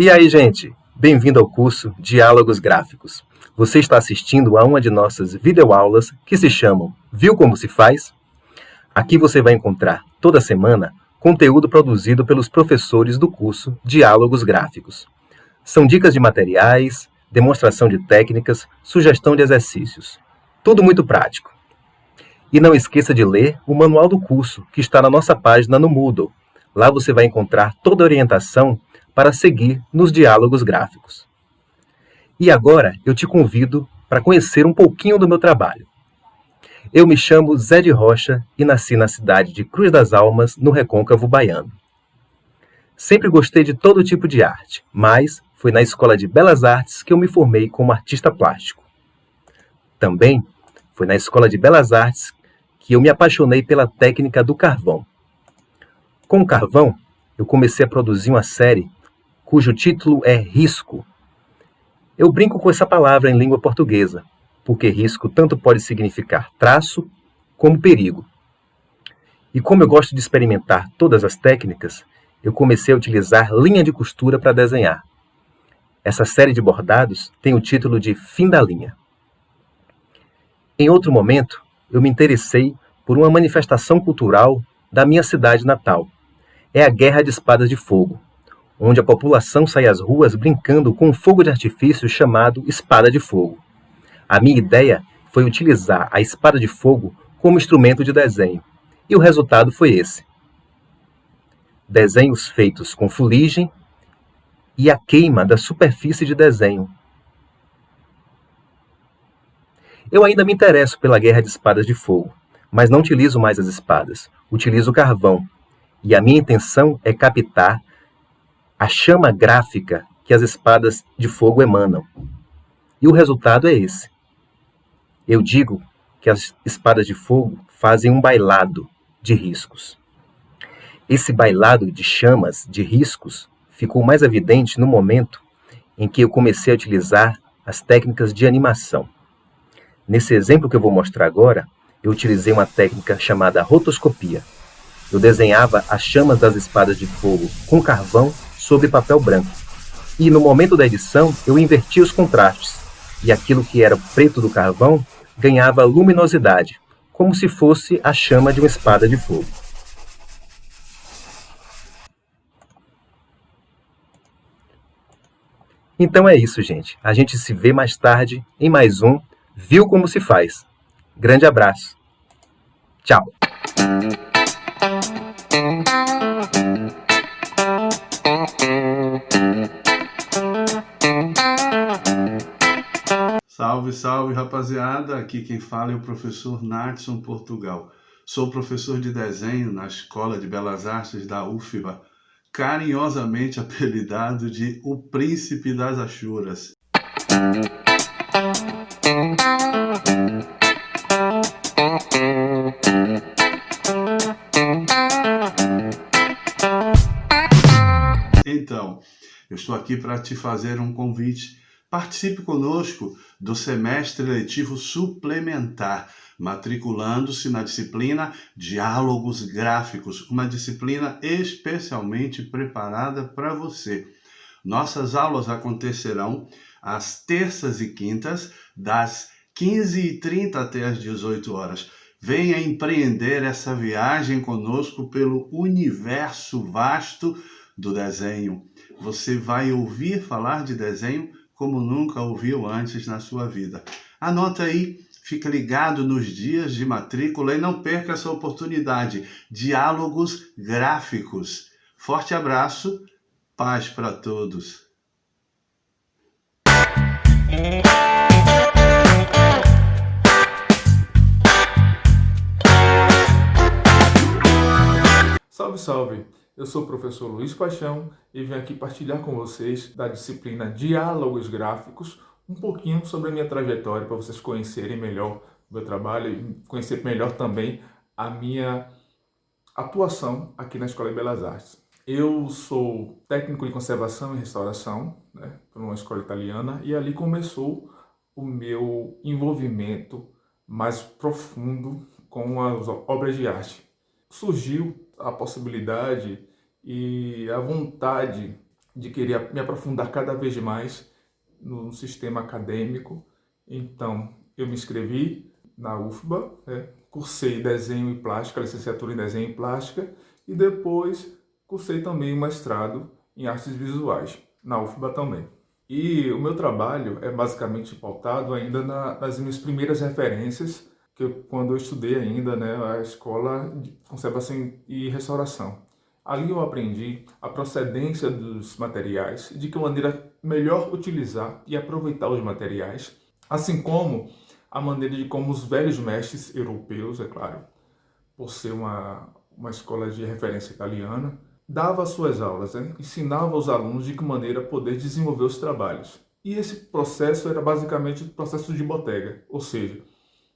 E aí, gente? Bem-vindo ao curso Diálogos Gráficos. Você está assistindo a uma de nossas videoaulas que se chamam Viu Como Se Faz? Aqui você vai encontrar, toda semana, conteúdo produzido pelos professores do curso Diálogos Gráficos. São dicas de materiais, demonstração de técnicas, sugestão de exercícios. Tudo muito prático. E não esqueça de ler o manual do curso, que está na nossa página no Moodle. Lá você vai encontrar toda a orientação para seguir nos diálogos gráficos. E agora eu te convido para conhecer um pouquinho do meu trabalho. Eu me chamo Zé de Rocha e nasci na cidade de Cruz das Almas, no Recôncavo Baiano. Sempre gostei de todo tipo de arte, mas foi na Escola de Belas Artes que eu me formei como artista plástico. Também foi na Escola de Belas Artes que eu me apaixonei pela técnica do carvão. Com o carvão, eu comecei a produzir uma série cujo título é Risco. Eu brinco com essa palavra em língua portuguesa, porque risco tanto pode significar traço como perigo. E como eu gosto de experimentar todas as técnicas, eu comecei a utilizar linha de costura para desenhar. Essa série de bordados tem o título de Fim da Linha. Em outro momento, eu me interessei por uma manifestação cultural da minha cidade natal. É a Guerra de Espadas de Fogo, onde a população sai às ruas brincando com um fogo de artifício chamado espada de fogo. A minha ideia foi utilizar a espada de fogo como instrumento de desenho, e o resultado foi esse. Desenhos feitos com fuligem e a queima da superfície de desenho. Eu ainda me interesso pela Guerra de Espadas de Fogo, mas não utilizo mais as espadas, utilizo carvão, e a minha intenção é captar a chama gráfica que as espadas de fogo emanam. E o resultado é esse. Eu digo que as espadas de fogo fazem um bailado de riscos. Esse bailado de chamas, de riscos, ficou mais evidente no momento em que eu comecei a utilizar as técnicas de animação. Nesse exemplo que eu vou mostrar agora, eu utilizei uma técnica chamada rotoscopia. Eu desenhava as chamas das espadas de fogo com carvão sobre papel branco. E no momento da edição, eu invertia os contrastes, e aquilo que era preto do carvão ganhava luminosidade, como se fosse a chama de uma espada de fogo. Então é isso, gente. A gente se vê mais tarde em mais um Viu Como Se Faz. Grande abraço. Tchau. Salve, salve, rapaziada! Aqui quem fala é o professor Natson Portugal. Sou professor de desenho na Escola de Belas Artes da UFBA, carinhosamente apelidado de O Príncipe das Achuras. Então, eu estou aqui para te fazer um convite. Participe conosco do semestre letivo suplementar, matriculando-se na disciplina Diálogos Gráficos, uma disciplina especialmente preparada para você. Nossas aulas acontecerão às terças e quintas, das 15h30 até às 18 horas. Venha empreender essa viagem conosco pelo universo vasto do desenho. Você vai ouvir falar de desenho como nunca ouviu antes na sua vida. Anota aí, fica ligado nos dias de matrícula e não perca essa oportunidade. Diálogos Gráficos. Forte abraço, paz para todos. Salve, salve! Eu sou o professor Luiz Paixão e venho aqui partilhar com vocês da disciplina Diálogos Gráficos um pouquinho sobre a minha trajetória para vocês conhecerem melhor o meu trabalho e conhecer melhor também a minha atuação aqui na Escola de Belas Artes. Eu sou técnico de conservação e restauração, por uma escola italiana, e ali começou o meu envolvimento mais profundo com as obras de arte. Surgiu a possibilidade e a vontade de querer me aprofundar cada vez mais no sistema acadêmico. Então, eu me inscrevi na UFBA, cursei desenho e plástica, licenciatura em desenho e plástica, e depois cursei também o mestrado em artes visuais, na UFBA também. E o meu trabalho é basicamente pautado ainda nas minhas primeiras referências, que quando eu estudei ainda, a escola de conservação e restauração. Ali eu aprendi a procedência dos materiais, de que maneira melhor utilizar e aproveitar os materiais, assim como a maneira de como os velhos mestres europeus, é claro, por ser uma escola de referência italiana, dava suas aulas, ensinava aos alunos de que maneira poder desenvolver os trabalhos. E esse processo era basicamente o processo de botega, ou seja,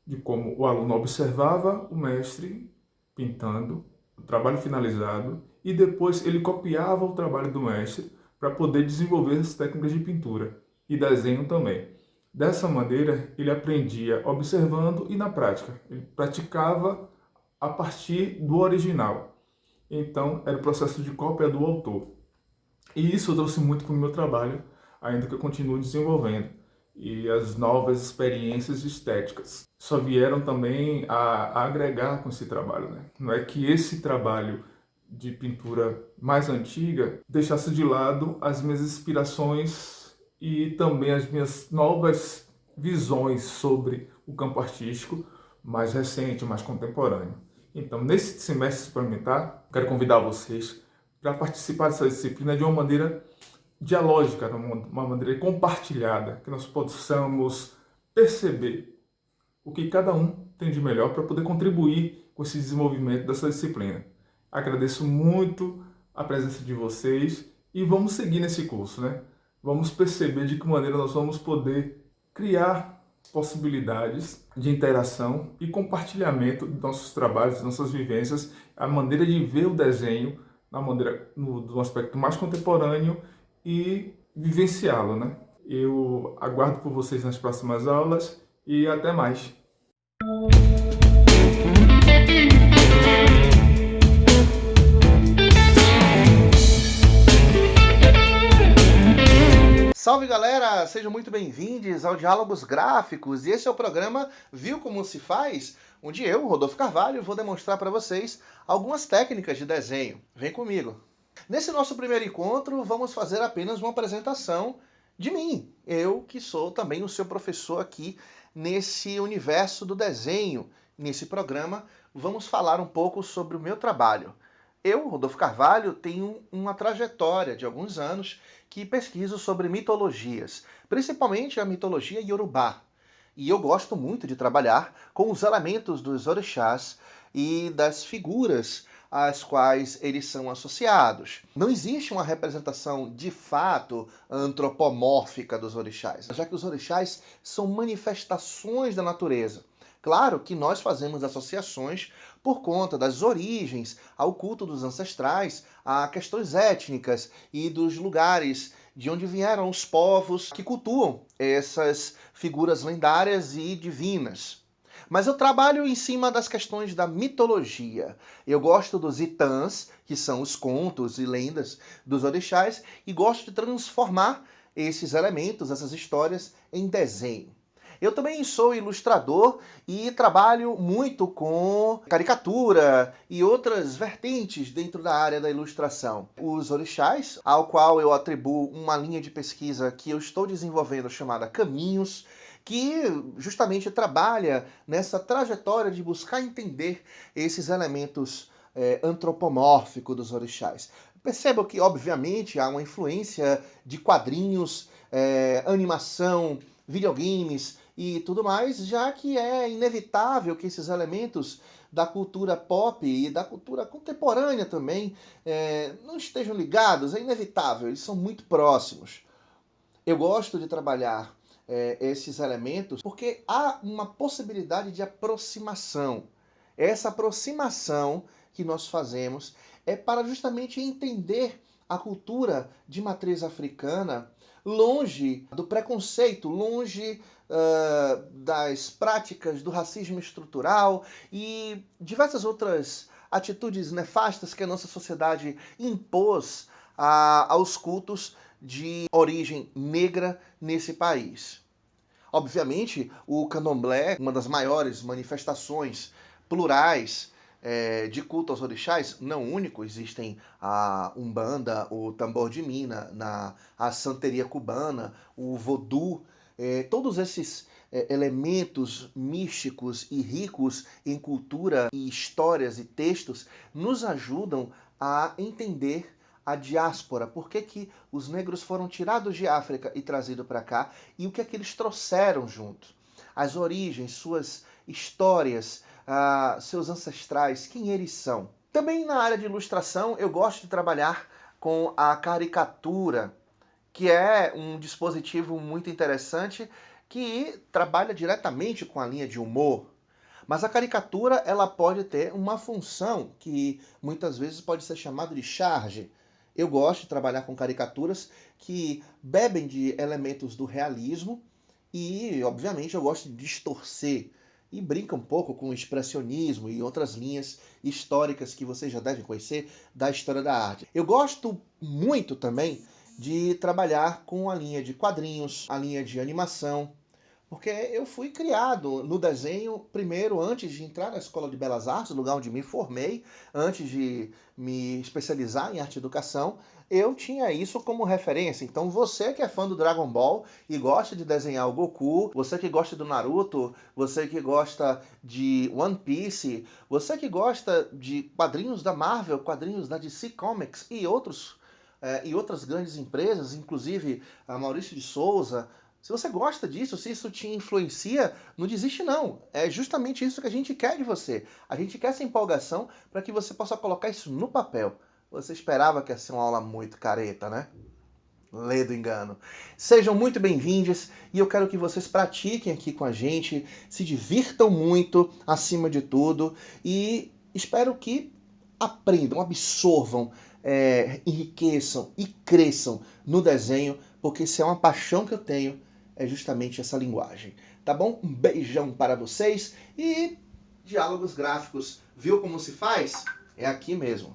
de como o aluno observava o mestre pintando, o trabalho finalizado, e depois ele copiava o trabalho do mestre para poder desenvolver as técnicas de pintura e desenho também. Dessa maneira, ele aprendia observando e na prática. Ele praticava a partir do original. Então, era o processo de cópia do autor. E isso eu trouxe muito para o meu trabalho, ainda que eu continue desenvolvendo. E as novas experiências estéticas só vieram também a agregar com esse trabalho. Não é que esse trabalho de pintura mais antiga deixasse de lado as minhas inspirações e também as minhas novas visões sobre o campo artístico mais recente, mais contemporâneo. Então, nesse semestre experimentar, quero convidar vocês para participar dessa disciplina de uma maneira dialógica, de uma maneira compartilhada, que nós possamos perceber o que cada um tem de melhor para poder contribuir com esse desenvolvimento dessa disciplina. Agradeço muito a presença de vocês e vamos seguir nesse curso, Vamos perceber de que maneira nós vamos poder criar possibilidades de interação e compartilhamento de nossos trabalhos, de nossas vivências, a maneira de ver o desenho no aspecto mais contemporâneo e vivenciá-lo, Eu aguardo por vocês nas próximas aulas e até mais. Salve galera, sejam muito bem-vindos ao Diálogos Gráficos e esse é o programa Viu Como Se Faz? Onde eu, Rodolfo Carvalho, vou demonstrar para vocês algumas técnicas de desenho. Vem comigo! Nesse nosso primeiro encontro, vamos fazer apenas uma apresentação de mim. Eu, que sou também o seu professor aqui nesse universo do desenho. Nesse programa, vamos falar um pouco sobre o meu trabalho. Eu, Rodolfo Carvalho, tenho uma trajetória de alguns anos que pesquiso sobre mitologias, principalmente a mitologia iorubá. E eu gosto muito de trabalhar com os elementos dos orixás e das figuras às quais eles são associados. Não existe uma representação de fato antropomórfica dos orixás, já que os orixás são manifestações da natureza. Claro que nós fazemos associações por conta das origens ao culto dos ancestrais, a questões étnicas e dos lugares de onde vieram os povos que cultuam essas figuras lendárias e divinas. Mas eu trabalho em cima das questões da mitologia. Eu gosto dos itãs, que são os contos e lendas dos orixás, e gosto de transformar esses elementos, essas histórias, em desenho. Eu também sou ilustrador e trabalho muito com caricatura e outras vertentes dentro da área da ilustração. Os orixás, ao qual eu atribuo uma linha de pesquisa que eu estou desenvolvendo chamada Caminhos, que justamente trabalha nessa trajetória de buscar entender esses elementos antropomórficos dos orixás. Percebam que, obviamente, há uma influência de quadrinhos, animação, videogames e tudo mais, já que é inevitável que esses elementos da cultura pop e da cultura contemporânea também não estejam ligados, é inevitável, eles são muito próximos. Eu gosto de trabalhar esses elementos porque há uma possibilidade de aproximação. Essa aproximação que nós fazemos é para justamente entender a cultura de matriz africana longe do preconceito, longe das práticas do racismo estrutural e diversas outras atitudes nefastas que a nossa sociedade impôs aos cultos de origem negra nesse país. Obviamente, o candomblé, uma das maiores manifestações plurais de culto aos orixás, não único, existem a Umbanda, o tambor de mina, a santeria cubana, o vodú, todos esses elementos místicos e ricos em cultura e histórias e textos nos ajudam a entender a diáspora, por que os negros foram tirados de África e trazidos para cá e o que é que eles trouxeram junto. As origens, suas histórias, seus ancestrais, quem eles são. Também na área de ilustração eu gosto de trabalhar com a caricatura, que é um dispositivo muito interessante que trabalha diretamente com a linha de humor. Mas a caricatura ela pode ter uma função que muitas vezes pode ser chamada de charge. Eu gosto de trabalhar com caricaturas que bebem de elementos do realismo e, obviamente, eu gosto de distorcer e brinca um pouco com o expressionismo e outras linhas históricas que vocês já devem conhecer da história da arte. Eu gosto muito também de trabalhar com a linha de quadrinhos, a linha de animação, porque eu fui criado no desenho primeiro, antes de entrar na Escola de Belas Artes, lugar onde me formei, antes de me especializar em arte e educação, eu tinha isso como referência. Então você que é fã do Dragon Ball e gosta de desenhar o Goku, você que gosta do Naruto, você que gosta de One Piece, você que gosta de quadrinhos da Marvel, quadrinhos da DC Comics e outras grandes empresas, inclusive a Maurício de Souza. Se você gosta disso, se isso te influencia, não desiste não. É justamente isso que a gente quer de você. A gente quer essa empolgação para que você possa colocar isso no papel. Você esperava que ia ser uma aula muito careta, né? Lê do engano. Sejam muito bem-vindos e eu quero que vocês pratiquem aqui com a gente, se divirtam muito, acima de tudo, e espero que aprendam, absorvam, enriqueçam e cresçam no desenho, porque se é uma paixão que eu tenho, é justamente essa linguagem. Tá bom? Um beijão para vocês e diálogos gráficos. Viu como se faz? É aqui mesmo.